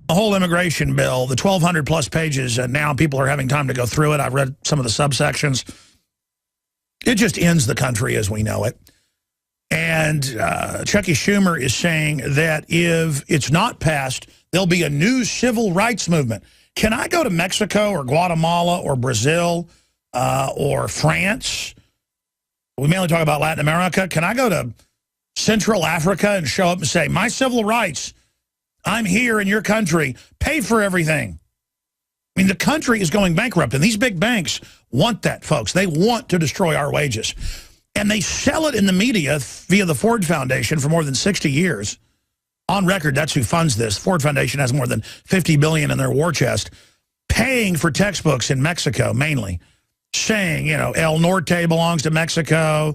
The whole immigration bill, the 1,200 plus pages, and now people are having time to go through it. I've read some of the subsections. It just ends the country as we know it. And Chucky Schumer is saying that if it's not passed, there'll be a new civil rights movement. Can I go to Mexico or Guatemala or Brazil or France? We mainly talk about Latin America. Can I go to Central Africa and show up and say, my civil rights, I'm here in your country, pay for everything? I mean, the country is going bankrupt, and these big banks want that, folks. They want to destroy our wages. And they sell it in the media via the Ford Foundation for more than 60 years. On record, that's who funds this. Ford Foundation has more than $50 billion in their war chest, paying for textbooks in Mexico, mainly, saying, you know, El Norte belongs to Mexico,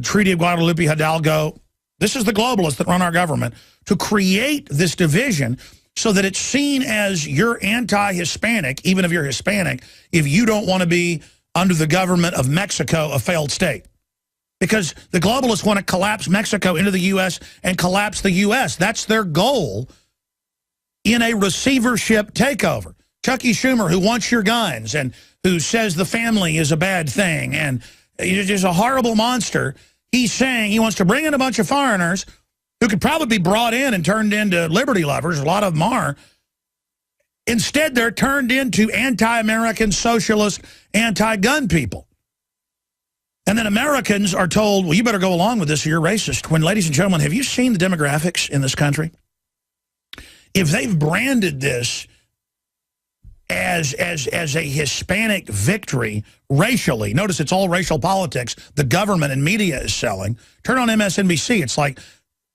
Treaty of Guadalupe Hidalgo. This is the globalists that run our government to create this division so that it's seen as you're anti-Hispanic, even if you're Hispanic, if you don't want to be under the government of Mexico, a failed state. Because the globalists want to collapse Mexico into the U.S. and collapse the U.S. That's their goal in a receivership takeover. Chucky Schumer, who wants your guns and who says the family is a bad thing and is a horrible monster, he's saying he wants to bring in a bunch of foreigners who could probably be brought in and turned into liberty lovers. A lot of them are. Instead, they're turned into anti-American, socialist, anti-gun people. And then Americans are told, well, you better go along with this or you're racist. When, ladies and gentlemen, have you seen the demographics in this country? If they've branded this as a Hispanic victory racially, notice it's all racial politics, the government and media is selling. Turn on MSNBC. It's like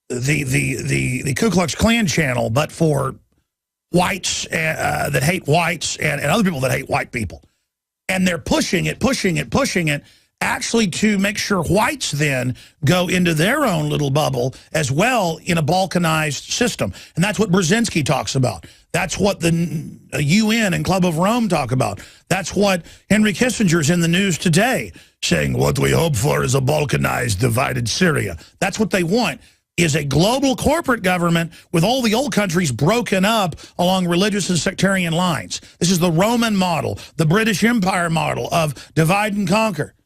the Ku Klux Klan channel, but for whites that hate whites and other people that hate white people. And they're pushing it, actually to make sure whites then go into their own little bubble as well in a balkanized system. And that's what Brzezinski talks about. That's what the UN and Club of Rome talk about. That's what Henry Kissinger's in the news today, saying what we hope for is a balkanized, divided Syria. That's what they want, is a global corporate government with all the old countries broken up along religious and sectarian lines. This is the Roman model, the British Empire model of divide and conquer.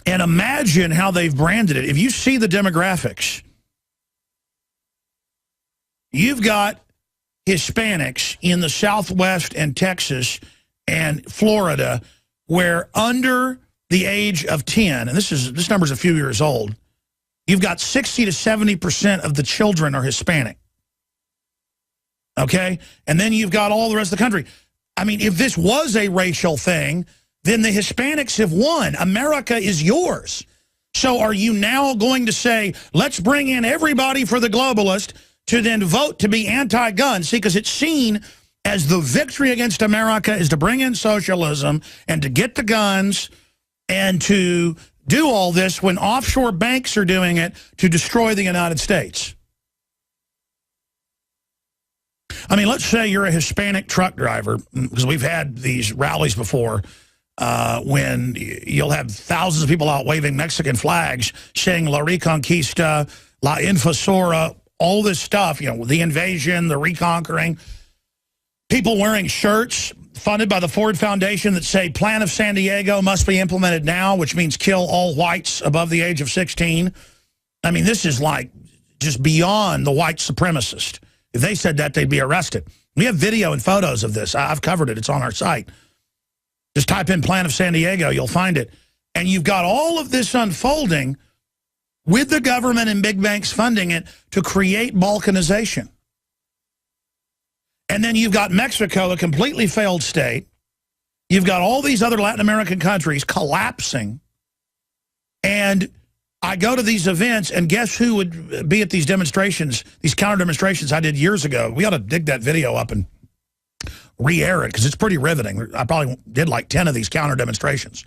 And imagine how they've branded it. If you see the demographics, you've got Hispanics in the Southwest and Texas and Florida where under the age of 10, and this number's a few years old, you've got 60 to 70% of the children are Hispanic. Okay? And then you've got all the rest of the country. I mean, if this was a racial thing, then the Hispanics have won. America is yours. So are you now going to say, let's bring in everybody for the globalist to then vote to be anti-gun? See, because it's seen as the victory against America is to bring in socialism and to get the guns and to do all this when offshore banks are doing it to destroy the United States. I mean, let's say you're a Hispanic truck driver, because we've had these rallies before, when you'll have thousands of people out waving Mexican flags saying La Reconquista, La Invasora, all this stuff, you know, the invasion, the reconquering. People wearing shirts funded by the Ford Foundation that say Plan of San Diego must be implemented now, which means kill all whites above the age of 16. I mean, this is like just beyond the white supremacist. If they said that, they'd be arrested. We have video and photos of this. I've covered it. It's on our site. Just type in Plan of San Diego, you'll find it. And you've got all of this unfolding with the government and big banks funding it to create balkanization. And then you've got Mexico, a completely failed state. You've got all these other Latin American countries collapsing. And I go to these events, and guess who would be at these demonstrations, these counter demonstrations I did years ago? We ought to dig that video up and re-air it, because it's pretty riveting. I probably did like 10 of these counter demonstrations.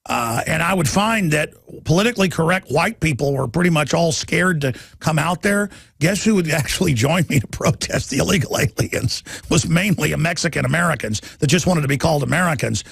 And I would find that politically correct white people were pretty much all scared to come out there. Guess who would actually join me to protest the illegal aliens? Was mainly Mexican Americans that just wanted to be called Americans.